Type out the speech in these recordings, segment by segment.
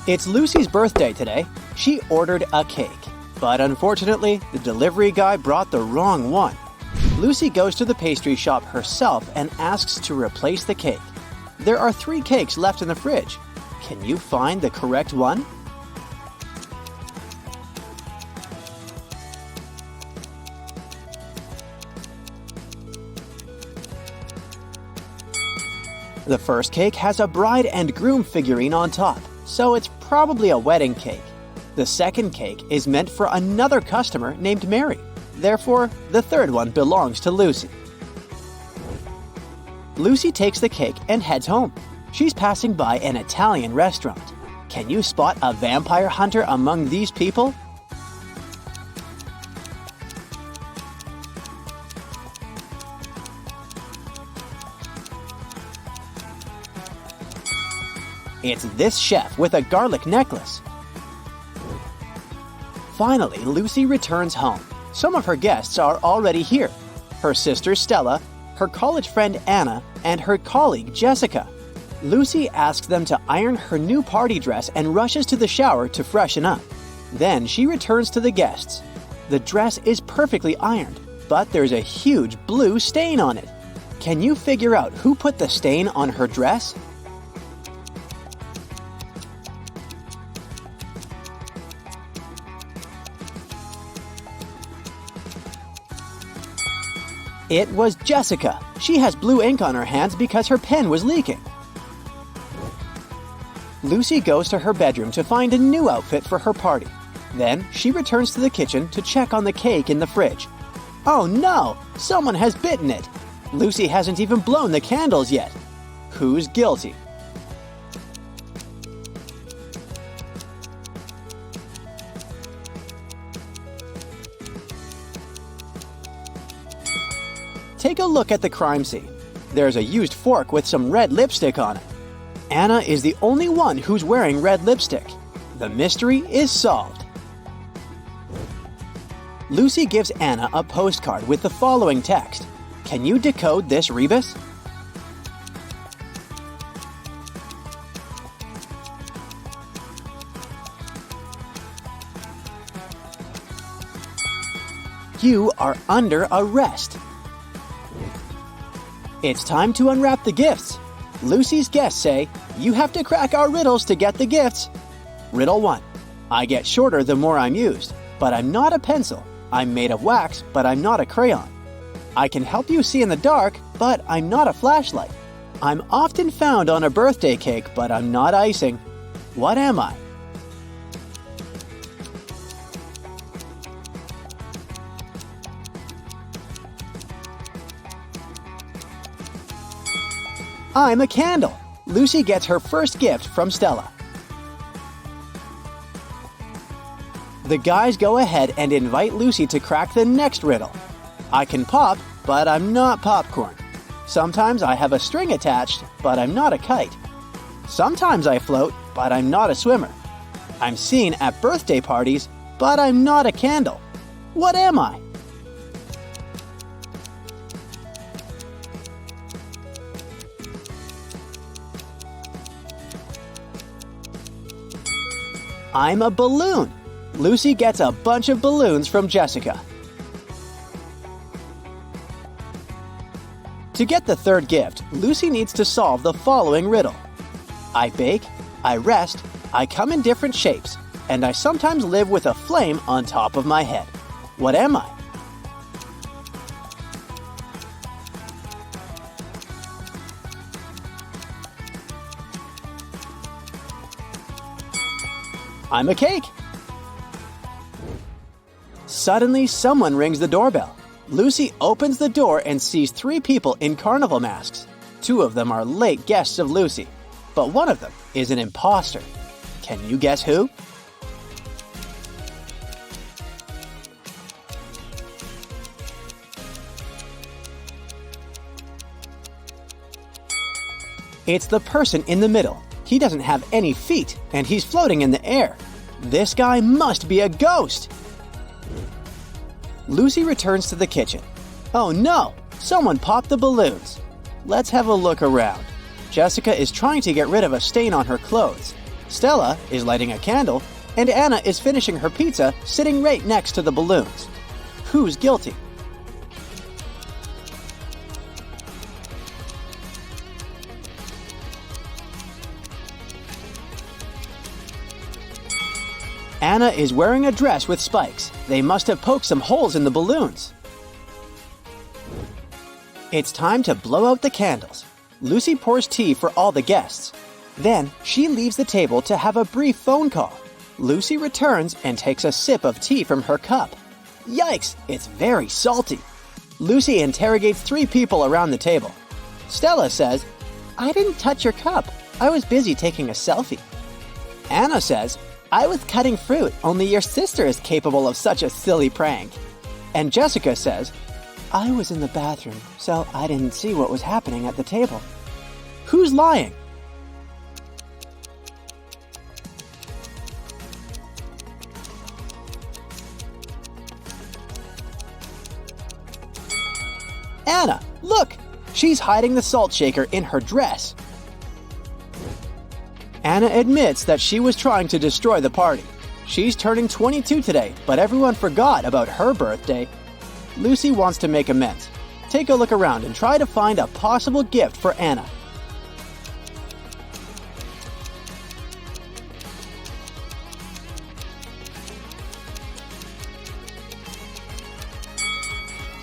It's Lucy's birthday today. She ordered a cake. But unfortunately, the delivery guy brought the wrong one. Lucy goes to the pastry shop herself and asks to replace the cake. There are 3 cakes left in the fridge. Can you find the correct one? The first cake has a bride and groom figurine on top, so it's probably a wedding cake. The second cake is meant for another customer named Mary. Therefore, the third one belongs to Lucy. Lucy takes the cake and heads home. She's passing by an Italian restaurant. Can you spot a vampire hunter among these people? It's this chef with a garlic necklace. Finally, Lucy returns home. Some of her guests are already here. Her sister Stella, her college friend Anna, and her colleague Jessica. Lucy asks them to iron her new party dress and rushes to the shower to freshen up. Then she returns to the guests. The dress is perfectly ironed, but there's a huge blue stain on it. Can you figure out who put the stain on her dress? It was Jessica. She has blue ink on her hands because her pen was leaking. Lucy goes to her bedroom to find a new outfit for her party. Then she returns to the kitchen to check on the cake in the fridge. Oh no! Someone has bitten it! Lucy hasn't even blown the candles yet. Who's guilty? Take a look at the crime scene. There's a used fork with some red lipstick on it. Anna is the only one who's wearing red lipstick. The mystery is solved. Lucy gives Anna a postcard with the following text. Can you decode this rebus? You are under arrest. It's time to unwrap the gifts. Lucy's guests say, you have to crack our riddles to get the gifts. Riddle 1. I get shorter the more I'm used, but I'm not a pencil. I'm made of wax, but I'm not a crayon. I can help you see in the dark, but I'm not a flashlight. I'm often found on a birthday cake, but I'm not icing. What am I? I'm a candle. Lucy gets her first gift from Stella. The guys go ahead and invite Lucy to crack the next riddle. I can pop, but I'm not popcorn. Sometimes I have a string attached, but I'm not a kite. Sometimes I float, but I'm not a swimmer. I'm seen at birthday parties, but I'm not a candle. What am I? I'm a balloon. Lucy gets a bunch of balloons from Jessica. To get the third gift, Lucy needs to solve the following riddle. I bake, I rest, I come in different shapes, and I sometimes live with a flame on top of my head. What am I? I'm a cake. Suddenly, someone rings the doorbell. Lucy opens the door and sees 3 people in carnival masks. 2 of them are late guests of Lucy, but one of them is an imposter. Can you guess who? It's the person in the middle. He doesn't have any feet, and he's floating in the air. This guy must be a ghost! Lucy returns to the kitchen. Oh no! Someone popped the balloons. Let's have a look around. Jessica is trying to get rid of a stain on her clothes. Stella is lighting a candle, and Anna is finishing her pizza sitting right next to the balloons. Who's guilty? Anna is wearing a dress with spikes. They must have poked some holes in the balloons. It's time to blow out the candles. Lucy pours tea for all the guests. Then she leaves the table to have a brief phone call. Lucy returns and takes a sip of tea from her cup. Yikes, it's very salty. Lucy interrogates 3 people around the table. Stella says, "I didn't touch your cup. I was busy taking a selfie." Anna says, "I was cutting fruit, only your sister is capable of such a silly prank." And Jessica says, "I was in the bathroom, so I didn't see what was happening at the table." Who's lying? Anna, look! She's hiding the salt shaker in her dress. Anna admits that she was trying to destroy the party. She's turning 22 today, but everyone forgot about her birthday. Lucy wants to make amends. Take a look around and try to find a possible gift for Anna.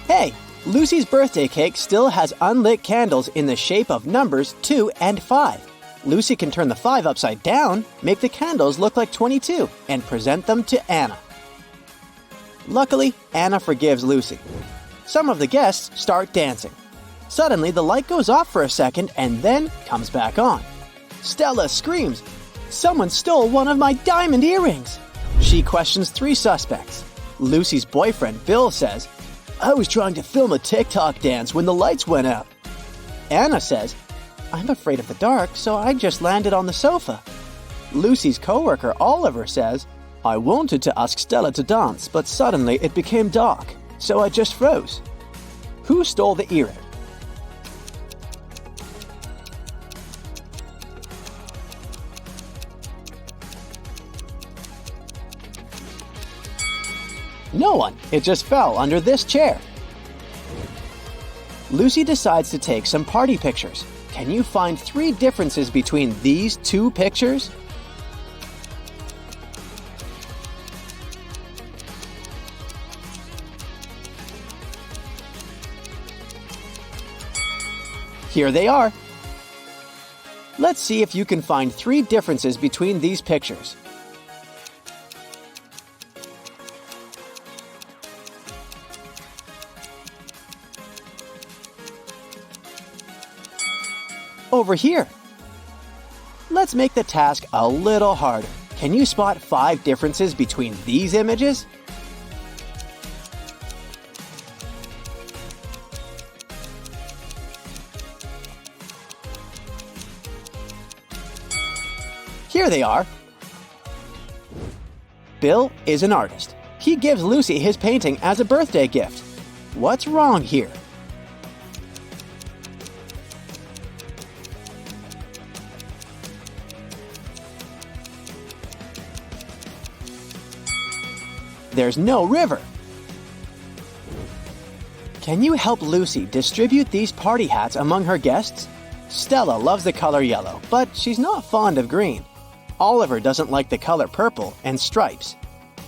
Hey, Lucy's birthday cake still has unlit candles in the shape of numbers 2 and 5. Lucy can turn the 5 upside down, make the candles look like 22, and present them to Anna. Luckily, Anna forgives Lucy. Some of the guests start dancing. Suddenly, the light goes off for a second and then comes back on. Stella screams, "Someone stole one of my diamond earrings!" She questions 3 suspects. Lucy's boyfriend, Bill, says, "I was trying to film a TikTok dance when the lights went out." Anna says, "I'm afraid of the dark, so I just landed on the sofa." Lucy's coworker, Oliver, says, "I wanted to ask Stella to dance, but suddenly it became dark, so I just froze." Who stole the earring? No one. It just fell under this chair. Lucy decides to take some party pictures. Can you find 3 differences between these 2 pictures? Here they are. Let's see if you can find 3 differences between these pictures. Over here. Let's make the task a little harder. Can you spot 5 differences between these images? Here they are. Bill is an artist. He gives Lucy his painting as a birthday gift. What's wrong here? There's no river. Can you help Lucy distribute these party hats among her guests? Stella loves the color yellow, but she's not fond of green. Oliver doesn't like the color purple and stripes.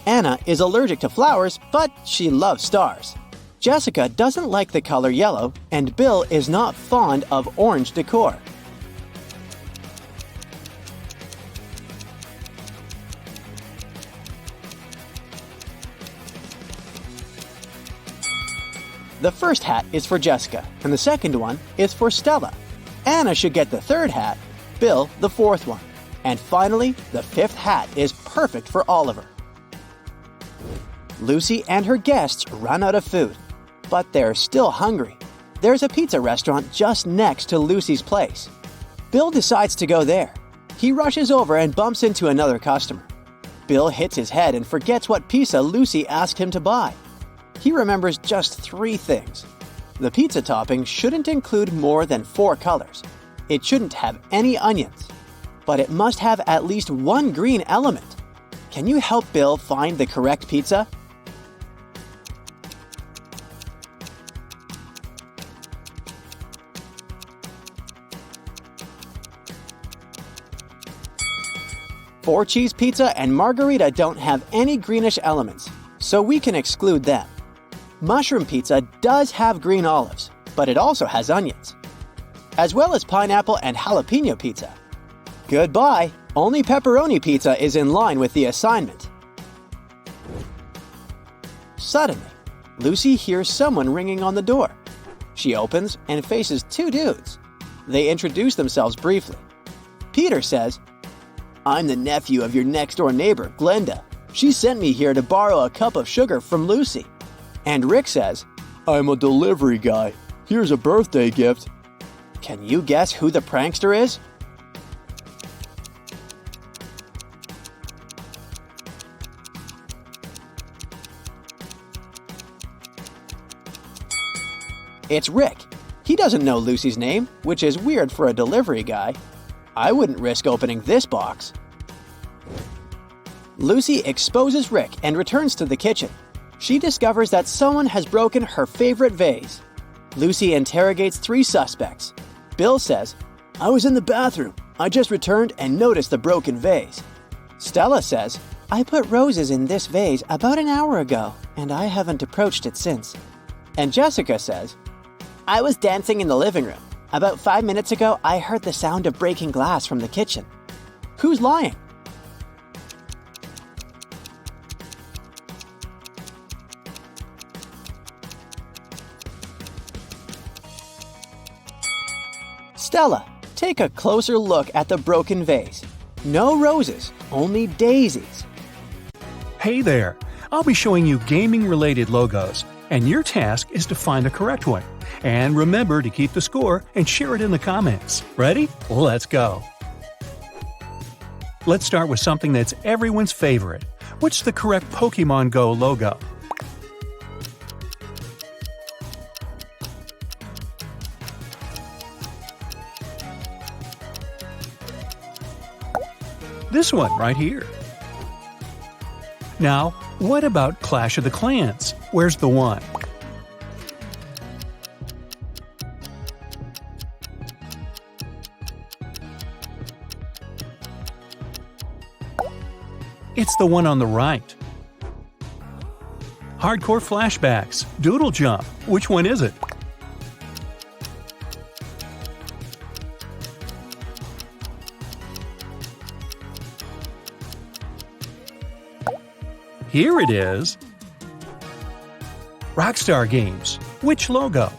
Anna is allergic to flowers, but she loves stars. Jessica doesn't like the color yellow, and Bill is not fond of orange decor. The first hat is for Jessica, and the second one is for Stella. Anna should get the 3rd hat, Bill the 4th one. And finally, the 5th hat is perfect for Oliver. Lucy and her guests run out of food, but they're still hungry. There's a pizza restaurant just next to Lucy's place. Bill decides to go there. He rushes over and bumps into another customer. Bill hits his head and forgets what pizza Lucy asked him to buy. He remembers just 3 things. The pizza topping shouldn't include more than 4 colors. It shouldn't have any onions. but it must have at least one green element. Can you help Bill find the correct pizza? Four-cheese pizza and margarita don't have any greenish elements, so we can exclude them. Mushroom pizza does have green olives, but it also has onions, as well as pineapple and jalapeno pizza. Goodbye! Only pepperoni pizza is in line with the assignment. Suddenly, Lucy hears someone ringing on the door. She opens and faces two dudes. They introduce themselves briefly. Peter says, "I'm the nephew of your next-door neighbor, Glenda. She sent me here to borrow a cup of sugar from Lucy." And Rick says, "I'm a delivery guy. Here's a birthday gift." Can you guess who the prankster is? It's Rick. He doesn't know Lucy's name, which is weird for a delivery guy. I wouldn't risk opening this box. Lucy exposes Rick and returns to the kitchen. She discovers that someone has broken her favorite vase. Lucy interrogates three suspects. Bill says, "I was in the bathroom. I just returned and noticed the broken vase." Stella says, "I put roses in this vase about an hour ago, and I haven't approached it since." And Jessica says, "I was dancing in the living room. About 5 minutes ago, I heard the sound of breaking glass from the kitchen." Who's lying? Stella, take a closer look at the broken vase. No roses, only daisies. Hey there! I'll be showing you gaming-related logos, and your task is to find the correct one. And remember to keep the score and share it in the comments. Ready? Let's go! Let's start with something that's everyone's favorite. What's the correct Pokemon Go logo? This one right here. Now, what about Clash of the Clans? Where's the one? It's the one on the right. Hardcore Flashbacks, Doodle Jump. Which one is it? Here it is. Rockstar Games. Which logo?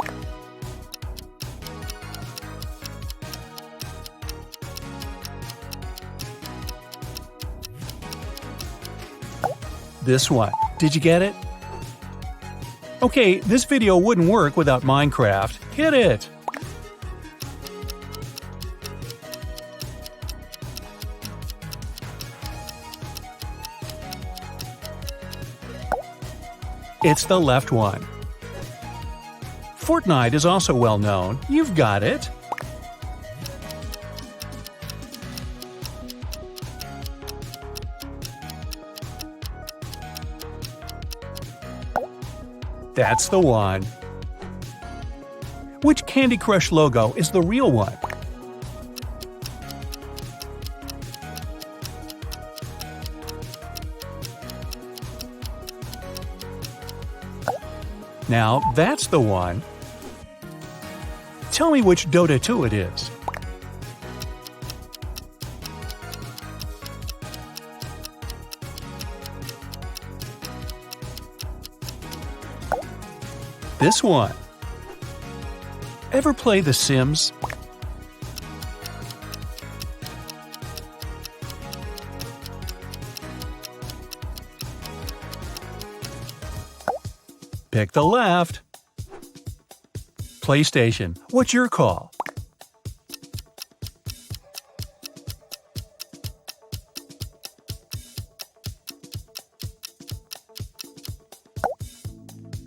This one. Did you get it? Okay, this video wouldn't work without Minecraft. Hit it! It's the left one. Fortnite is also well known. You've got it. That's the one. Which Candy Crush logo is the real one? Now, that's the one. Tell me which Dota 2 it is. This one. Ever play The Sims? Pick the left. PlayStation, what's your call?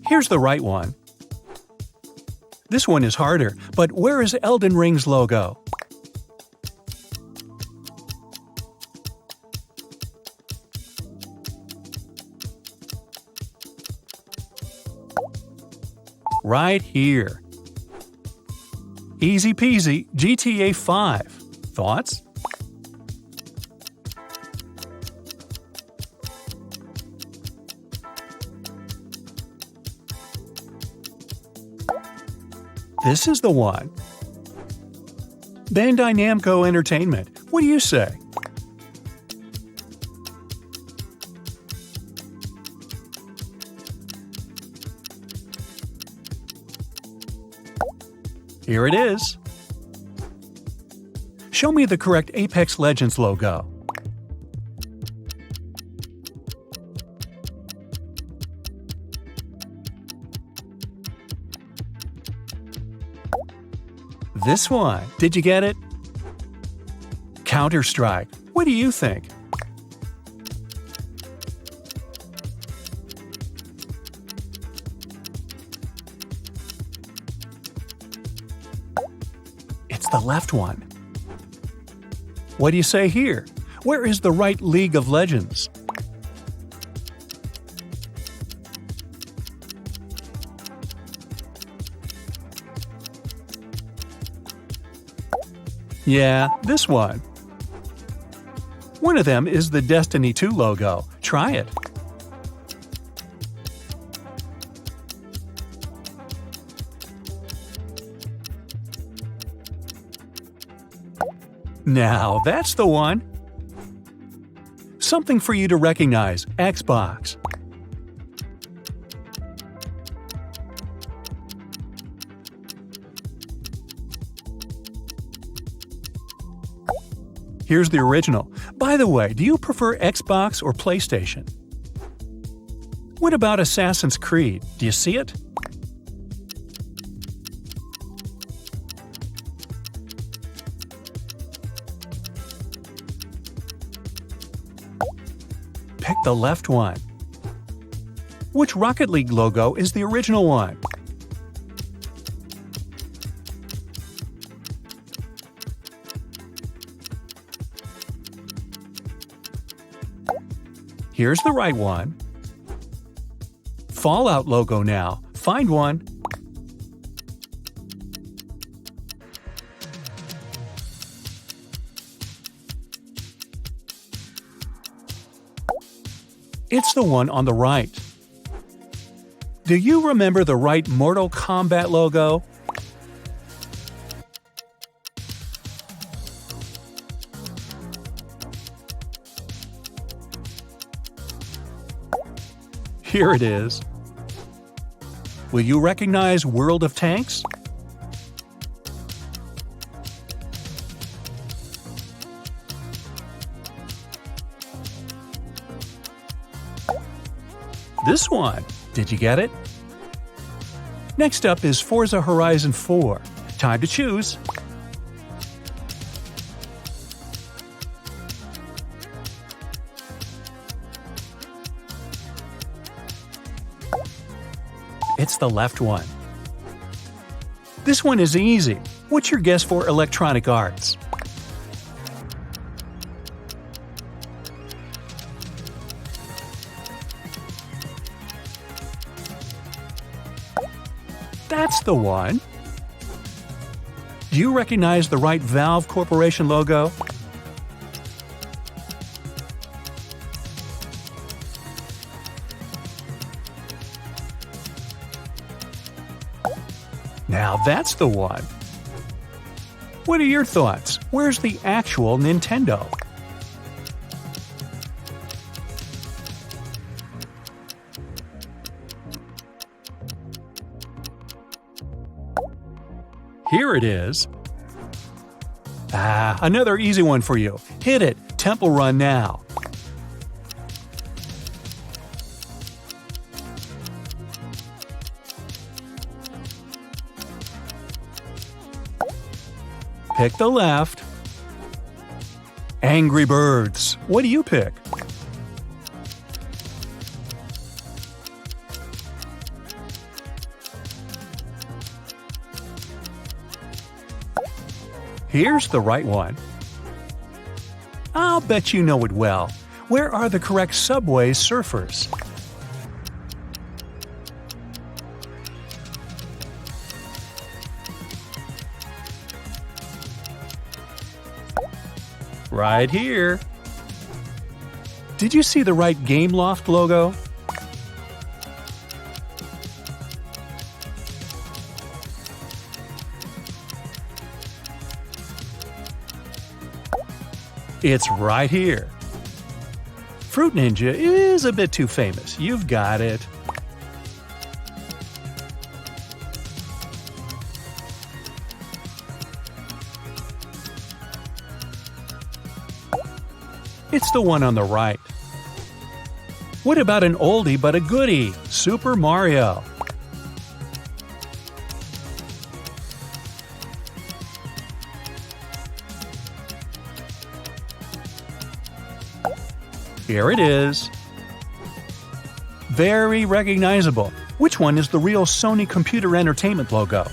Here's the right one. This one is harder, but where is Elden Ring's logo? Right here. Easy peasy GTA 5. Thoughts? This is the one. Bandai Namco Entertainment. What do you say? Here it is. Show me the correct Apex Legends logo. This one. Did you get it? Counter-Strike. What do you think? It's the left one. What do you say here? Where is the right League of Legends? Yeah, this one. One of them is the Destiny 2 logo. Try it. Now, that's the one. Something for you to recognize. Xbox. Here's the original. By the way, do you prefer Xbox or PlayStation? What about Assassin's Creed? Do you see it? Pick the left one. Which Rocket League logo is the original one? Here's the right one. Fallout logo now. Find one. It's the one on the right. Do you remember the right Mortal Kombat logo? Here it is. Will you recognize World of Tanks? This one. Did you get it? Next up is Forza Horizon 4. Time to choose. It's the left one. This one is easy. What's your guess for Electronic Arts? That's the one. Do you recognize the right Valve Corporation logo? Now that's the one. What are your thoughts? Where's the actual Nintendo? Here it is. Another easy one for you. Hit it. Temple Run now. Pick the left. Angry Birds. What do you pick? Here's the right one. I'll bet you know it well. Where are the correct Subway surfers? Right here. Did you see the right Game Loft logo? It's right here. Fruit Ninja is a bit too famous. You've got it. It's the one on the right. What about an oldie but a goodie? Super Mario. Here it is. Very recognizable. Which one is the real Sony Computer Entertainment logo?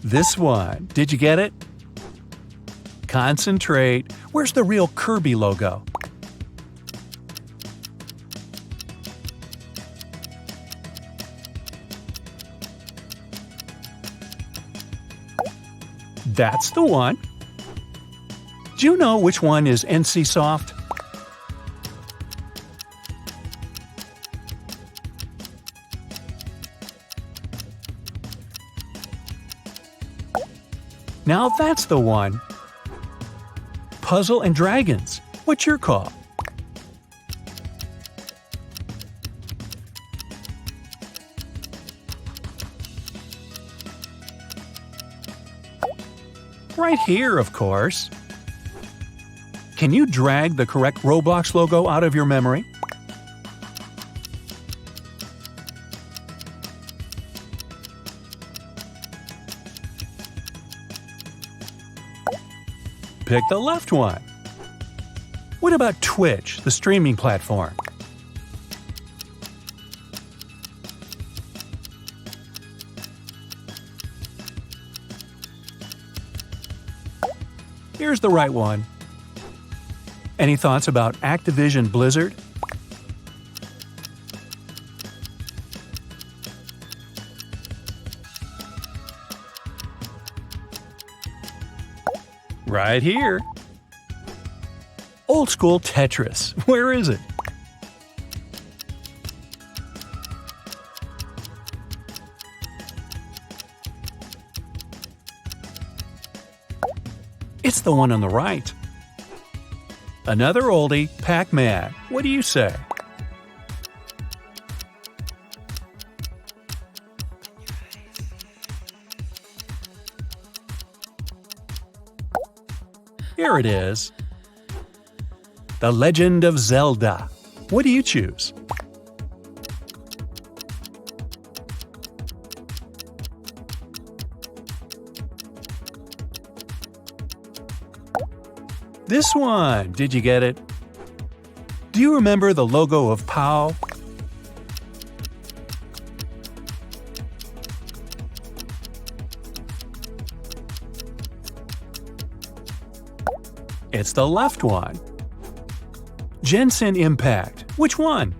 This one. Did you get it? Concentrate. Where's the real Kirby logo? That's the one. Do you know which one is NCSoft? Now that's the one. Puzzle and Dragons. What's your call? Right here, of course. Can you drag the correct Roblox logo out of your memory? Pick the left one. What about Twitch, the streaming platform? Here's the right one. Any thoughts about Activision Blizzard? Right here. Old school Tetris. Where is it? It's the one on the right. Another oldie, Pac-Man. What do you say? Here it is. The Legend of Zelda. What do you choose? This one. Did you get it? Do you remember the logo of POW? It's the left one. Jensen Impact. Which one?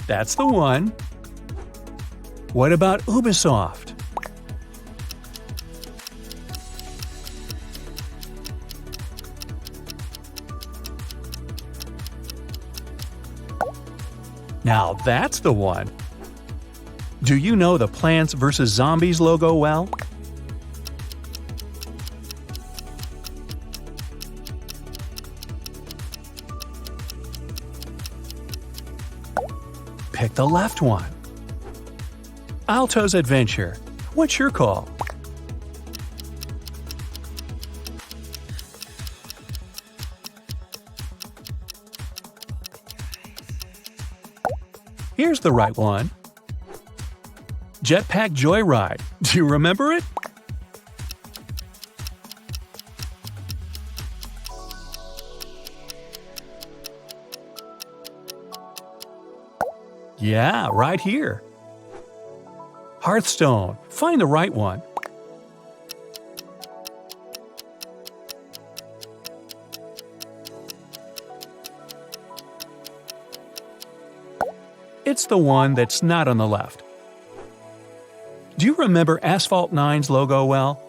That's the one. What about Ubisoft? Now that's the one. Do you know the Plants vs. Zombies logo well? Pick the left one. Alto's Adventure. What's your call? Here's the right one. Jetpack Joyride. Do you remember it? Yeah, right here. Hearthstone. Find the right one. It's the one that's not on the left. Do you remember Asphalt 9's logo well?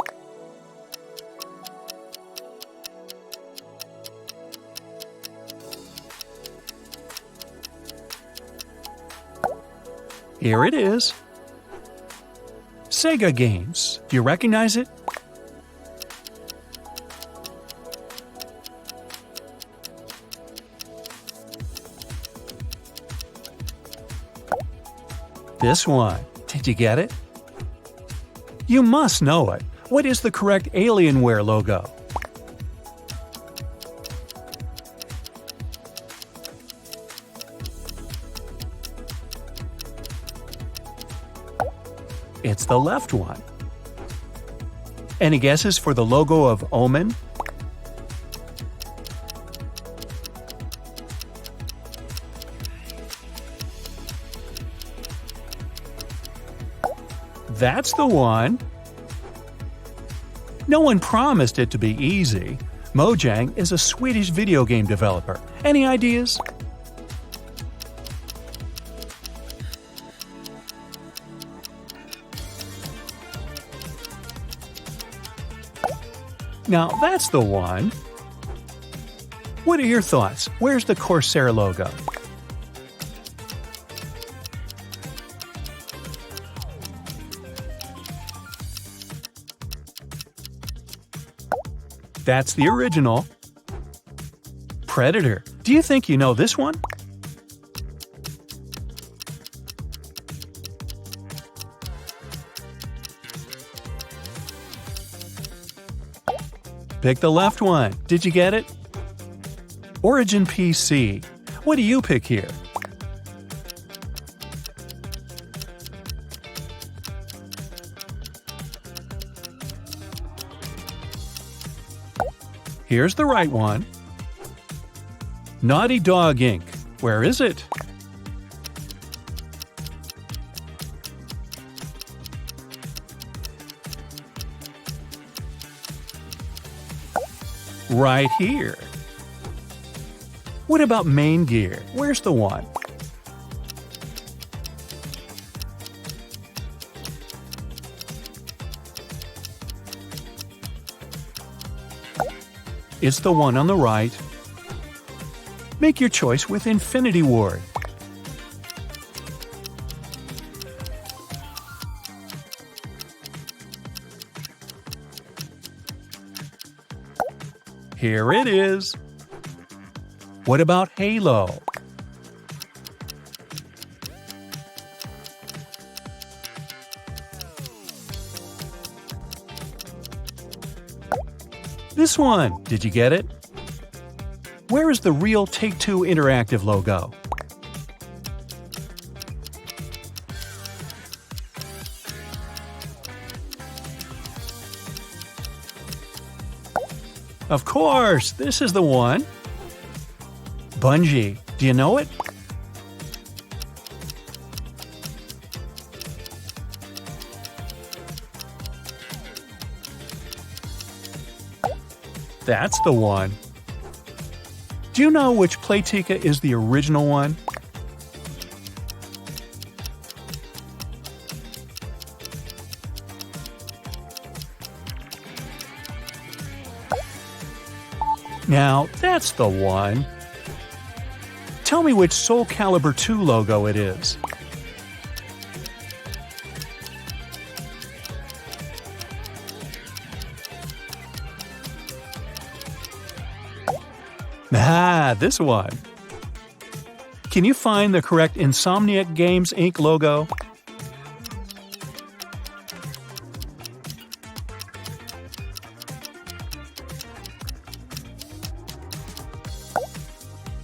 Here it is. Sega Games. Do you recognize it? This one. Did you get it? You must know it. What is the correct Alienware logo? It's the left one. Any guesses for the logo of Omen? That's the one. No one promised it to be easy. Mojang is a Swedish video game developer. Any ideas? Now that's the one. What are your thoughts? Where's the Corsair logo? That's the original. Predator. Do you think you know this one? Pick the left one. Did you get it? Origin PC. What do you pick here? Here's the right one. Naughty Dog Inc. Where is it? Right here. What about Main Gear? Where's the one? It's the one on the right. Make your choice with Infinity Ward. Here it is. What about Halo? This one. Did you get it? Where is the real Take-Two Interactive logo? Of course, this is the one. Bungie. Do you know it? That's the one. Do you know which Playtika is the original one? Now, that's the one. Tell me which Soul Calibur 2 logo it is. Ah, this one. Can you find the correct Insomniac Games Inc. logo?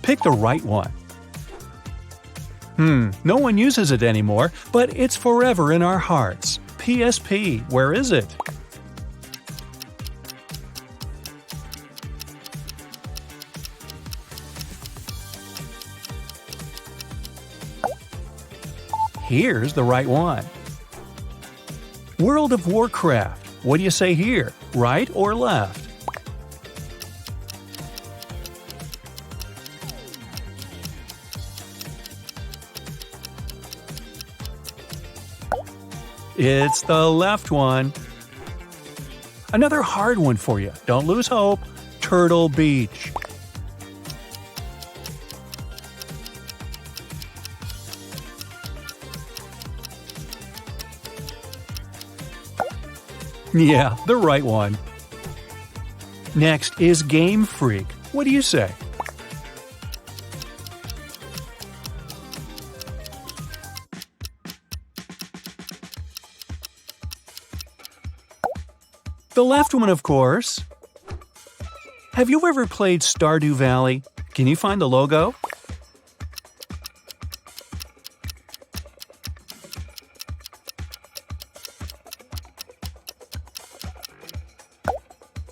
Pick the right one. No one uses it anymore, but it's forever in our hearts. PSP, where is it? Here's the right one. World of Warcraft. What do you say here? Right or left? It's the left one. Another hard one for you. Don't lose hope. Turtle Beach. Yeah, the right one. Next is Game Freak. What do you say? The left one, of course. Have you ever played Stardew Valley? Can you find the logo?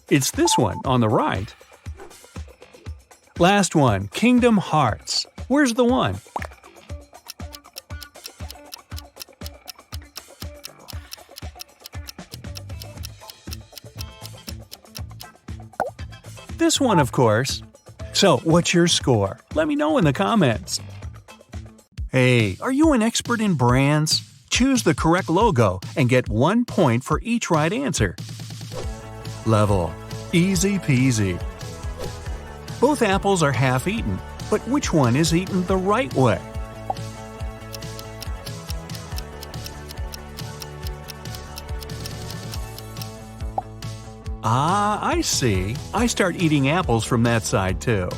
It's this one on the right. Last one, Kingdom Hearts. Where's the one? This one, of course. So, what's your score? Let me know in the comments. Hey, are you an expert in brands? Choose the correct logo and get 1 point for each right answer. Level. Easy peasy. Both apples are half eaten, but which one is eaten the right way? Ah, I see. I start eating apples from that side too.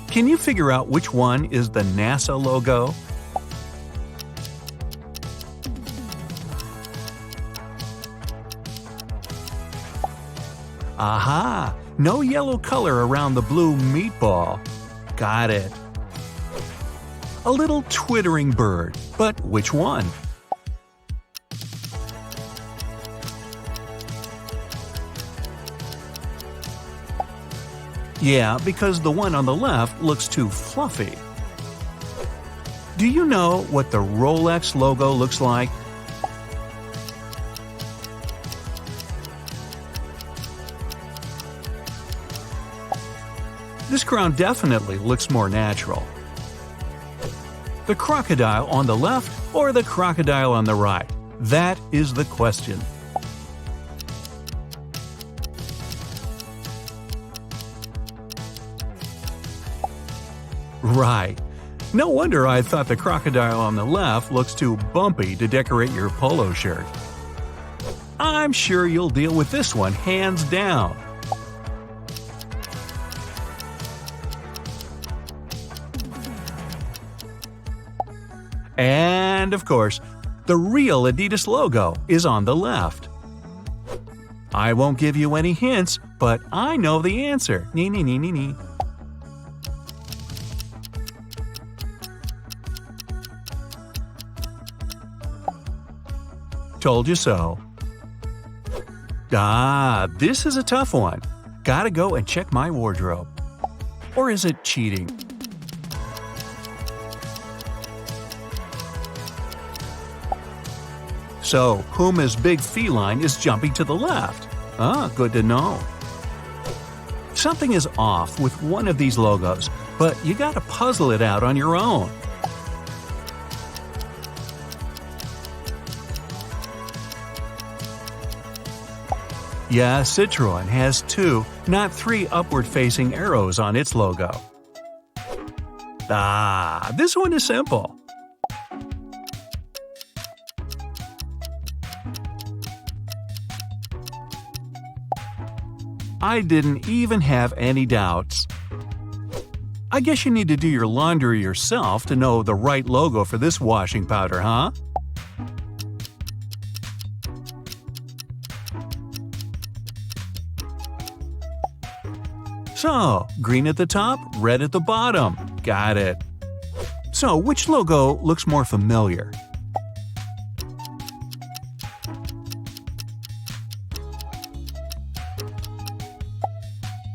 Can you figure out which one is the NASA logo? Aha! No yellow color around the blue meatball. Got it. A little twittering bird, but which one? Yeah, because the one on the left looks too fluffy. Do you know what the Rolex logo looks like? This crown definitely looks more natural. The crocodile on the left or the crocodile on the right? That is the question. Right. No wonder I thought the crocodile on the left looks too bumpy to decorate your polo shirt. I'm sure you'll deal with this one hands down. And, of course, the real Adidas logo is on the left. I won't give you any hints, but I know the answer. Nee, nee, nee, nee, nee. Told you so. Ah, this is a tough one. Gotta go and check my wardrobe. Or is it cheating? So, Puma's big feline is jumping to the left. Ah, good to know. Something is off with one of these logos, but you gotta puzzle it out on your own. Yeah, Citroën has 2, not 3 upward-facing arrows on its logo. Ah, this one is simple. I didn't even have any doubts. I guess you need to do your laundry yourself to know the right logo for this washing powder, huh? So, green at the top, red at the bottom. Got it. So, which logo looks more familiar?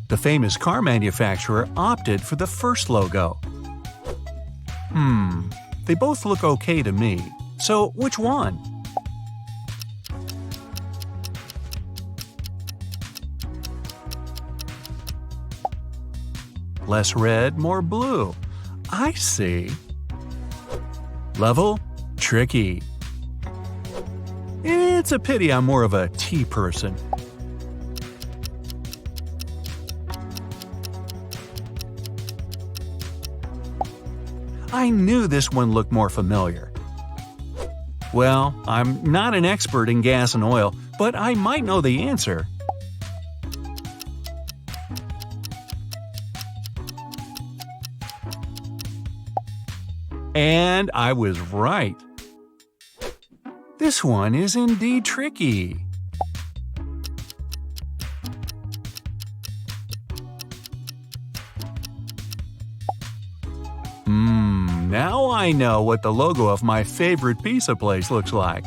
The famous car manufacturer opted for the first logo. They both look okay to me. So, which one? Less red, more blue. I see. Level? Tricky. It's a pity I'm more of a tea person. I knew this one looked more familiar. Well, I'm not an expert in gas and oil, but I might know the answer. And I was right. This one is indeed tricky. Now I know what the logo of my favorite pizza place looks like.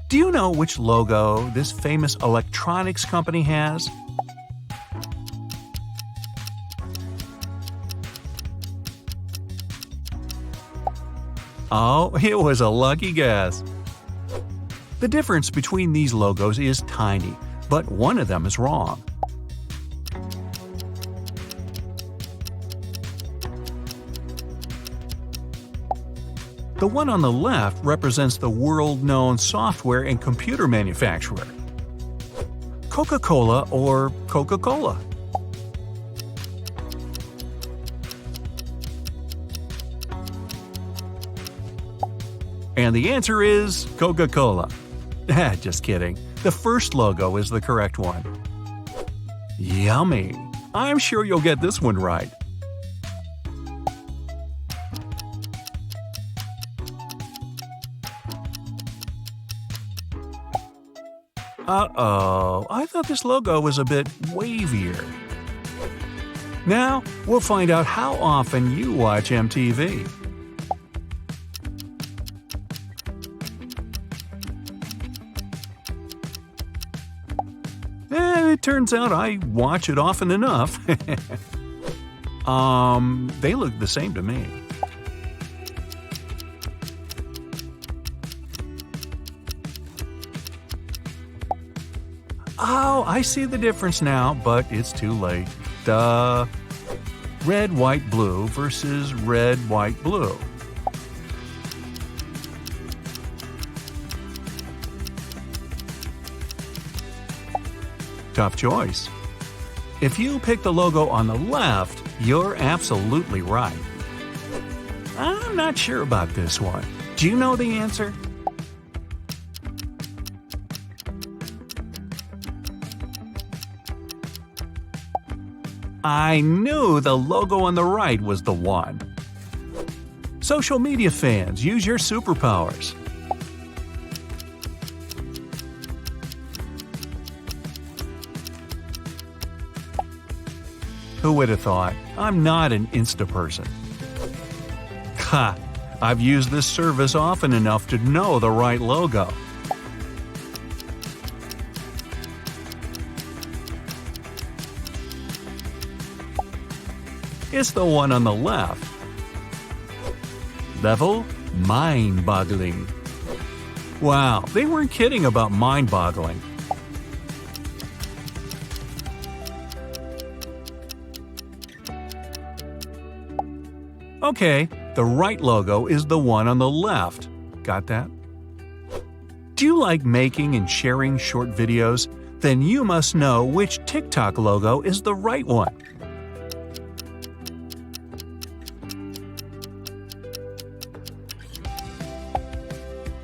Do you know which logo this famous electronics company has? Oh, it was a lucky guess. The difference between these logos is tiny, but one of them is wrong. The one on the left represents the world-known software and computer manufacturer, Coca-Cola or Coca-Cola. And the answer is Coca-Cola. Just kidding. The first logo is the correct one. Yummy! I'm sure you'll get this one right. Uh-oh, I thought this logo was a bit wavier. Now, we'll find out how often you watch MTV. It turns out I watch it often enough. They look the same to me. Oh, I see the difference now, but it's too late. Duh. Red, white, blue versus red, white, blue. Tough choice. If you pick the logo on the left, you're absolutely right. I'm not sure about this one. Do you know the answer? I knew the logo on the right was the one. Social media fans, use your superpowers. Who would have thought? I'm not an Insta person. Ha! I've used this service often enough to know the right logo. It's the one on the left. Level mind-boggling. Wow, they weren't kidding about mind-boggling. Okay, the right logo is the one on the left. Got that? Do you like making and sharing short videos? Then you must know which TikTok logo is the right one.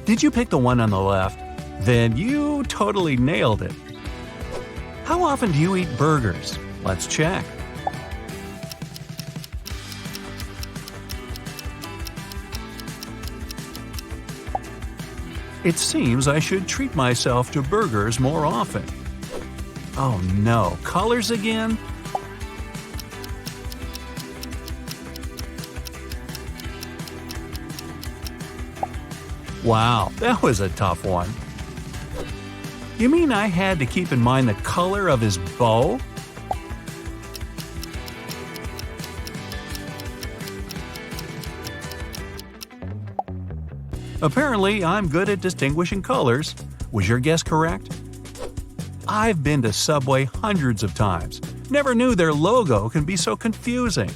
Did you pick the one on the left? Then you totally nailed it. How often do you eat burgers? Let's check. It seems I should treat myself to burgers more often. Oh no, colors again? Wow, that was a tough one. You mean I had to keep in mind the color of his bow? Apparently, I'm good at distinguishing colors. Was your guess correct? I've been to Subway hundreds of times. Never knew their logo can be so confusing.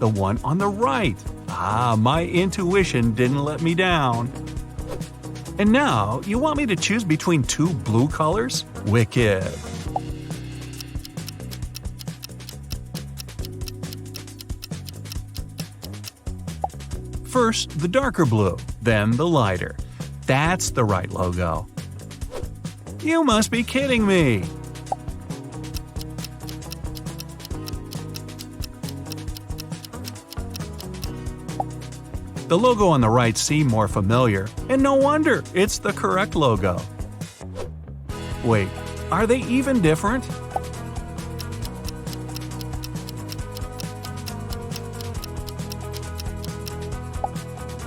the one on the right. Ah, my intuition didn't let me down. And now, you want me to choose between two blue colors? Wicked. First, the darker blue, then the lighter. That's the right logo. You must be kidding me! The logo on the right seemed more familiar, and no wonder, it's the correct logo. Wait, are they even different?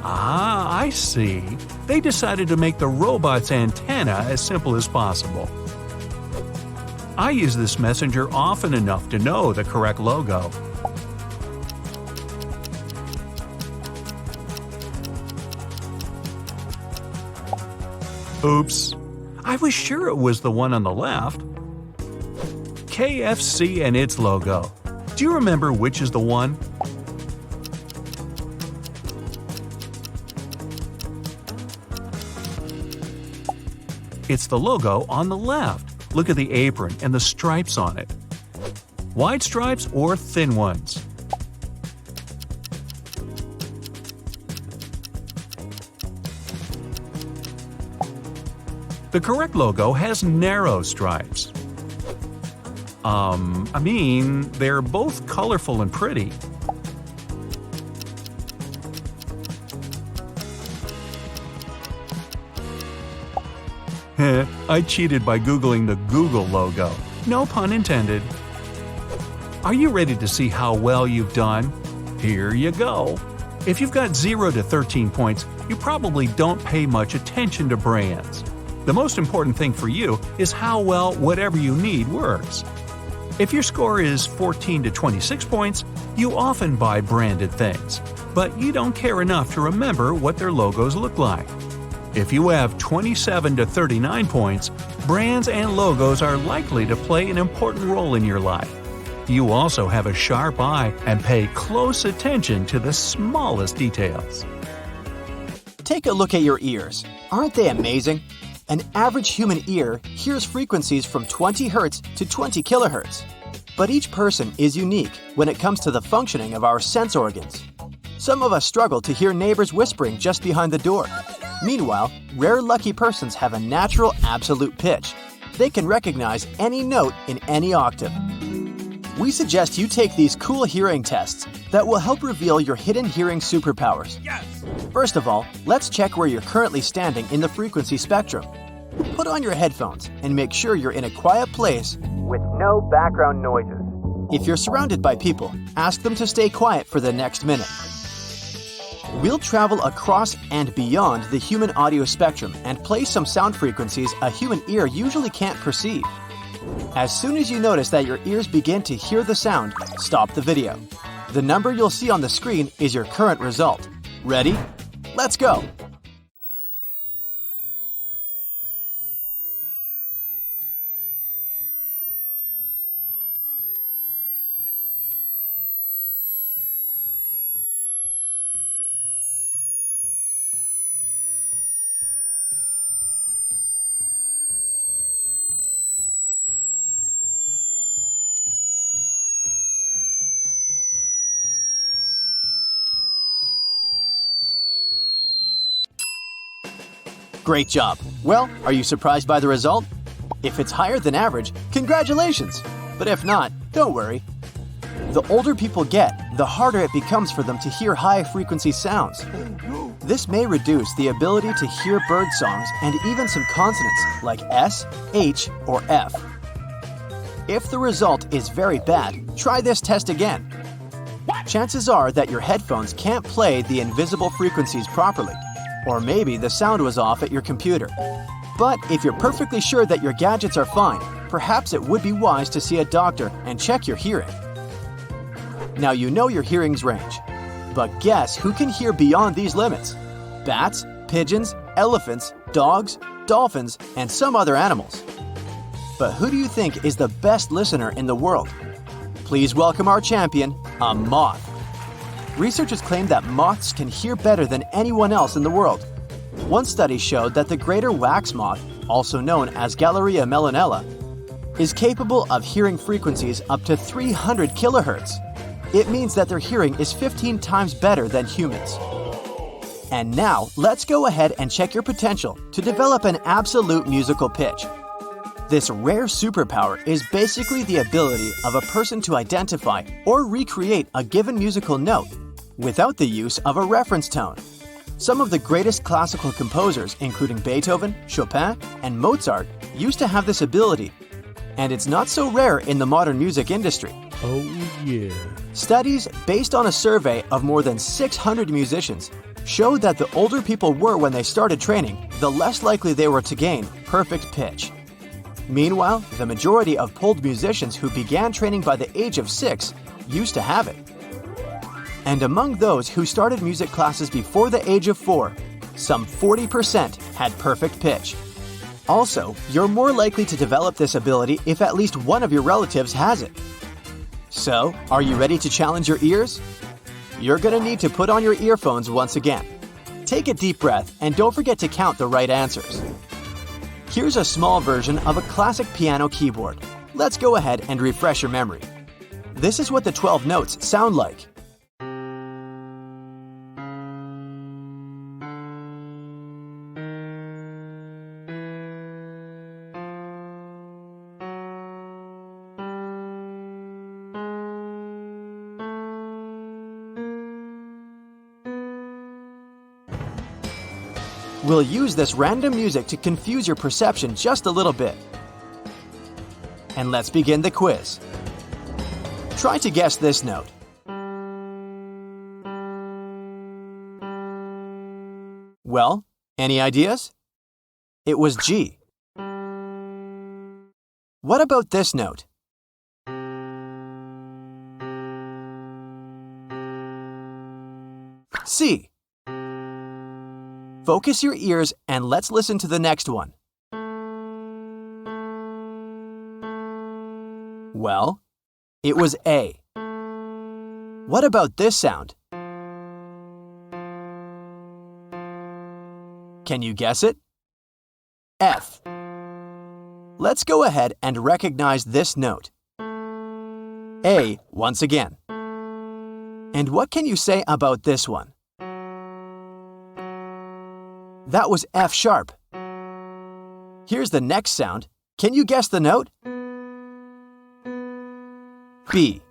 Ah, I see. They decided to make the robot's antenna as simple as possible. I use this messenger often enough to know the correct logo. Oops. I was sure it was the one on the left. KFC and its logo. Do you remember which is the one? It's the logo on the left. Look at the apron and the stripes on it. Wide stripes or thin ones? The correct logo has narrow stripes. They're both colorful and pretty. I cheated by Googling the Google logo. No pun intended. Are you ready to see how well you've done? Here you go. If you've got 0 to 13 points, you probably don't pay much attention to brands. The most important thing for you is how well whatever you need works. If your score is 14 to 26 points, you often buy branded things, but you don't care enough to remember what their logos look like. If you have 27 to 39 points, brands and logos are likely to play an important role in your life. You also have a sharp eye and pay close attention to the smallest details. Take a look at your ears. Aren't they amazing? An average human ear hears frequencies from 20 Hz to 20 kHz. But each person is unique when it comes to the functioning of our sense organs. Some of us struggle to hear neighbors whispering just behind the door. Meanwhile, rare lucky persons have a natural absolute pitch. They can recognize any note in any octave. We suggest you take these cool hearing tests that will help reveal your hidden hearing superpowers. Yes! First of all, let's check where you're currently standing in the frequency spectrum. Put on your headphones and make sure you're in a quiet place with no background noises. If you're surrounded by people, ask them to stay quiet for the next minute. We'll travel across and beyond the human audio spectrum and play some sound frequencies a human ear usually can't perceive. As soon as you notice that your ears begin to hear the sound, stop the video. The number you'll see on the screen is your current result. Ready? Let's go! Great job! Well, are you surprised by the result? If it's higher than average, congratulations! But if not, don't worry. The older people get, the harder it becomes for them to hear high-frequency sounds. This may reduce the ability to hear bird songs and even some consonants like S, H, or F. If the result is very bad, try this test again. Chances are that your headphones can't play the invisible frequencies properly. Or maybe the sound was off at your computer. But if you're perfectly sure that your gadgets are fine, perhaps it would be wise to see a doctor and check your hearing. Now you know your hearing's range. But guess who can hear beyond these limits? Bats, pigeons, elephants, dogs, dolphins, and some other animals. But who do you think is the best listener in the world? Please welcome our champion, a moth. Researchers claim that moths can hear better than anyone else in the world. One study showed that the greater wax moth, also known as Galleria melanella, is capable of hearing frequencies up to 300 kilohertz. It means that their hearing is 15 times better than humans. And now, let's go ahead and check your potential to develop an absolute musical pitch. This rare superpower is basically the ability of a person to identify or recreate a given musical note without the use of a reference tone. Some of the greatest classical composers, including Beethoven, Chopin, and Mozart, used to have this ability, and it's not so rare in the modern music industry. Oh, yeah. Studies based on a survey of more than 600 musicians showed that the older people were when they started training, the less likely they were to gain perfect pitch. Meanwhile, the majority of polled musicians who began training by the age of 6 used to have it. And among those who started music classes before the age of 4, some 40% had perfect pitch. Also, you're more likely to develop this ability if at least one of your relatives has it. So, are you ready to challenge your ears? You're going to need to put on your earphones once again. Take a deep breath and don't forget to count the right answers. Here's a small version of a classic piano keyboard. Let's go ahead and refresh your memory. This is what the 12 notes sound like. We'll use this random music to confuse your perception just a little bit. And let's begin the quiz. Try to guess this note. Well, any ideas? It was G. What about this note? C. Focus your ears and let's listen to the next one. Well, it was A. What about this sound? Can you guess it? F. Let's go ahead and recognize this note. A once again. And what can you say about this one? That was F sharp. Here's the next sound. Can you guess the note? B.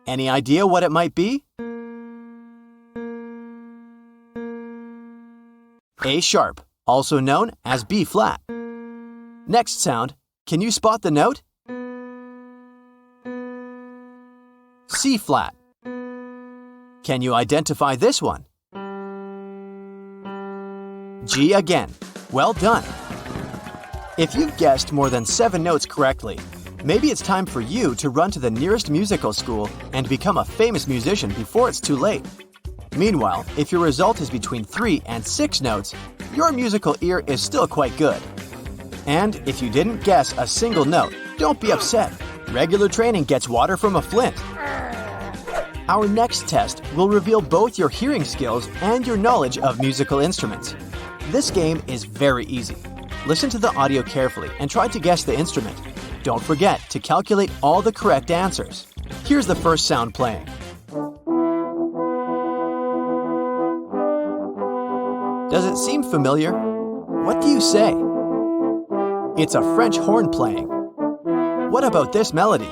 Any idea what it might be? A sharp, also known as B flat. Next sound. Can you spot the note? C flat. Can you identify this one? G again. Well done. If you've guessed more than 7 notes correctly, maybe it's time for you to run to the nearest musical school and become a famous musician before it's too late. Meanwhile, if your result is between 3 and 6 notes, your musical ear is still quite good. And if you didn't guess a single note, don't be upset. Regular training gets water from a flint. Our next test will reveal both your hearing skills and your knowledge of musical instruments. This game is very easy. Listen to the audio carefully and try to guess the instrument. Don't forget to calculate all the correct answers. Here's the first sound playing. Does it seem familiar? What do you say? It's a French horn playing. What about this melody?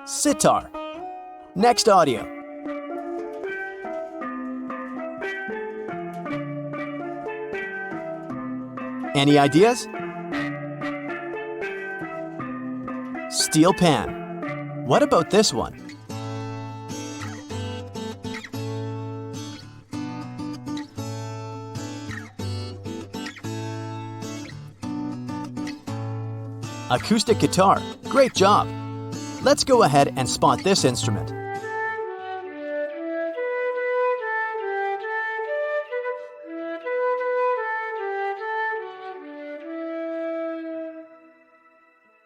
Sitar. Next audio. Any ideas? Steel pan. What about this one? Acoustic guitar. Great job. Let's go ahead and spot this instrument.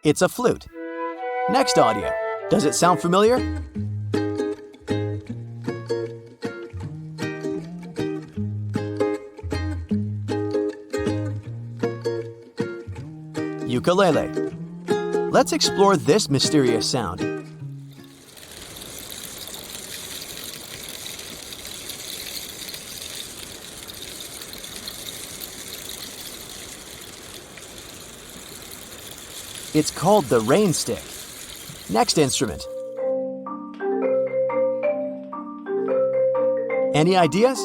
It's a flute. Next audio. Does it sound familiar? Ukulele. Let's explore this mysterious sound. It's called the rain stick. Next instrument. Any ideas?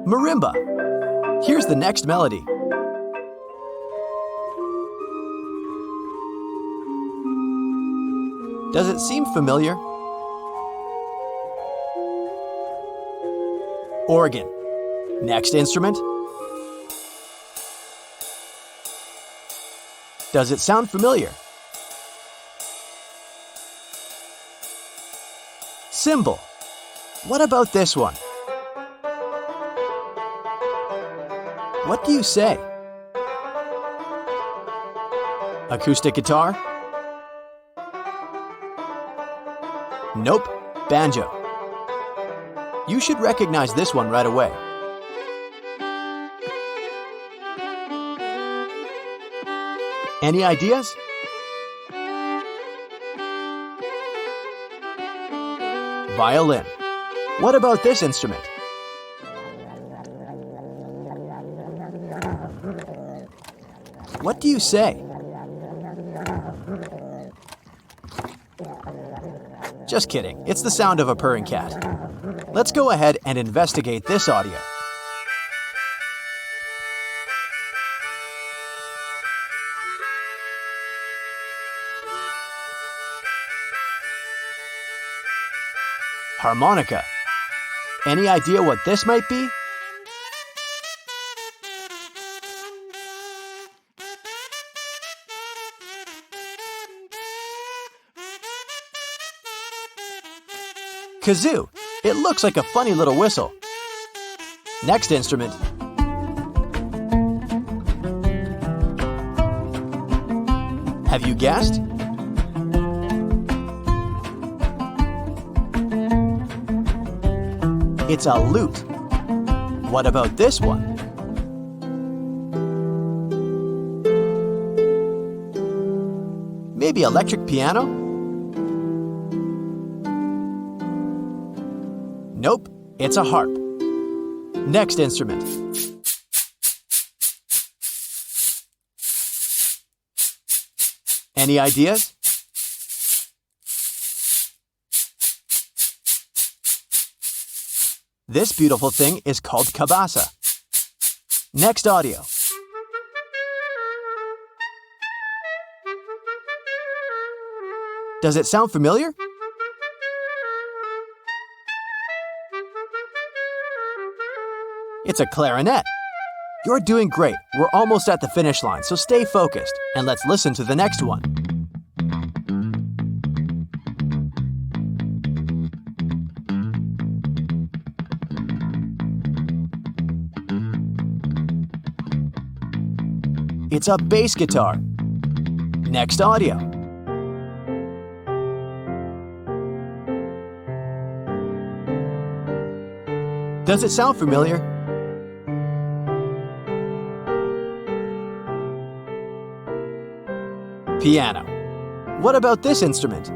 Marimba. Here's the next melody. Does it seem familiar? Organ. Next instrument. Does it sound familiar? Cymbal. What about this one? What do you say? Acoustic guitar? Nope, banjo. You should recognize this one right away. Any ideas? Violin. What about this instrument? What do you say? Just kidding, it's the sound of a purring cat. Let's go ahead and investigate this audio. Harmonica. Any idea what this might be? Kazoo. It looks like a funny little whistle. Next instrument. Have you guessed? It's a lute. What about this one? Maybe electric piano? Nope, it's a harp. Next instrument. Any ideas? This beautiful thing is called cabasa. Next audio. Does it sound familiar? It's a clarinet. You're doing great. We're almost at the finish line, so stay focused, and let's listen to the next one. It's a bass guitar. Next audio. Does it sound familiar? Piano. What about this instrument?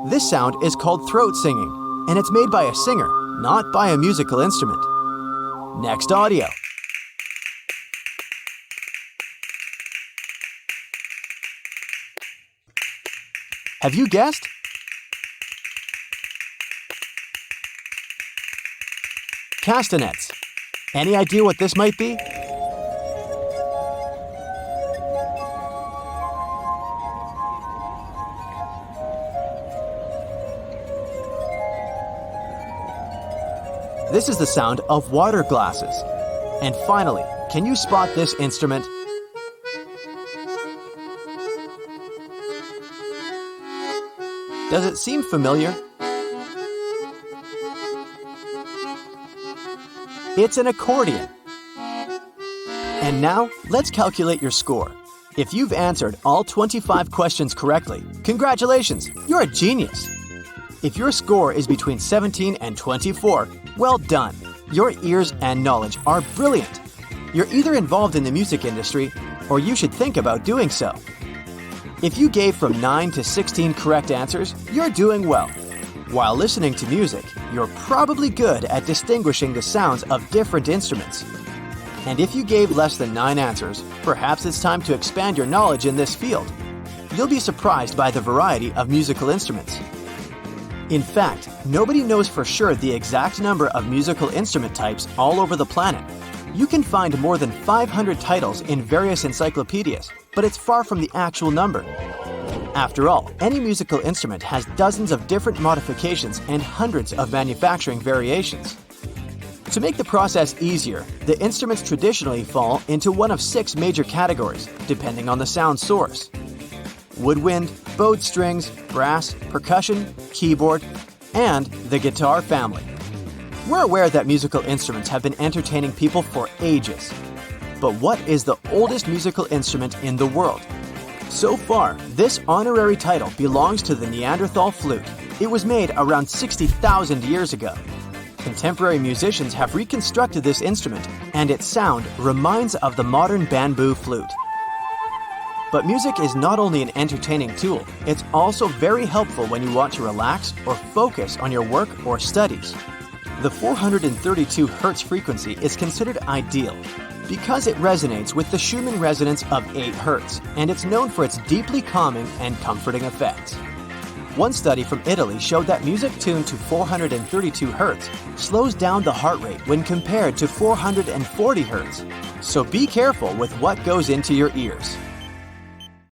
This sound is called throat singing, and it's made by a singer, not by a musical instrument. Next audio. Have you guessed? Castanets. Any idea what this might be? This is the sound of water glasses. And finally, can you spot this instrument? Does it seem familiar? It's an accordion. And now, let's calculate your score. If you've answered all 25 questions correctly, congratulations, you're a genius. If your score is between 17 and 24, well done. Your ears and knowledge are brilliant. You're either involved in the music industry, or you should think about doing so. If you gave from 9 to 16 correct answers, you're doing well. While listening to music, you're probably good at distinguishing the sounds of different instruments. And if you gave less than 9 answers, perhaps it's time to expand your knowledge in this field. You'll be surprised by the variety of musical instruments. In fact, nobody knows for sure the exact number of musical instrument types all over the planet. You can find more than 500 titles in various encyclopedias, but it's far from the actual number. After all, any musical instrument has dozens of different modifications and hundreds of manufacturing variations. To make the process easier, the instruments traditionally fall into one of 6 major categories, depending on the sound source: woodwind, bowed strings, brass, percussion, keyboard, and the guitar family. We're aware that musical instruments have been entertaining people for ages. But what is the oldest musical instrument in the world? So far, this honorary title belongs to the Neanderthal flute. It was made around 60,000 years ago. Contemporary musicians have reconstructed this instrument, and its sound reminds of the modern bamboo flute. But music is not only an entertaining tool, it's also very helpful when you want to relax or focus on your work or studies. The 432 Hz frequency is considered ideal because it resonates with the Schumann resonance of 8 Hz, and it's known for its deeply calming and comforting effects. One study from Italy showed that music tuned to 432 Hz slows down the heart rate when compared to 440 Hz. So be careful with what goes into your ears.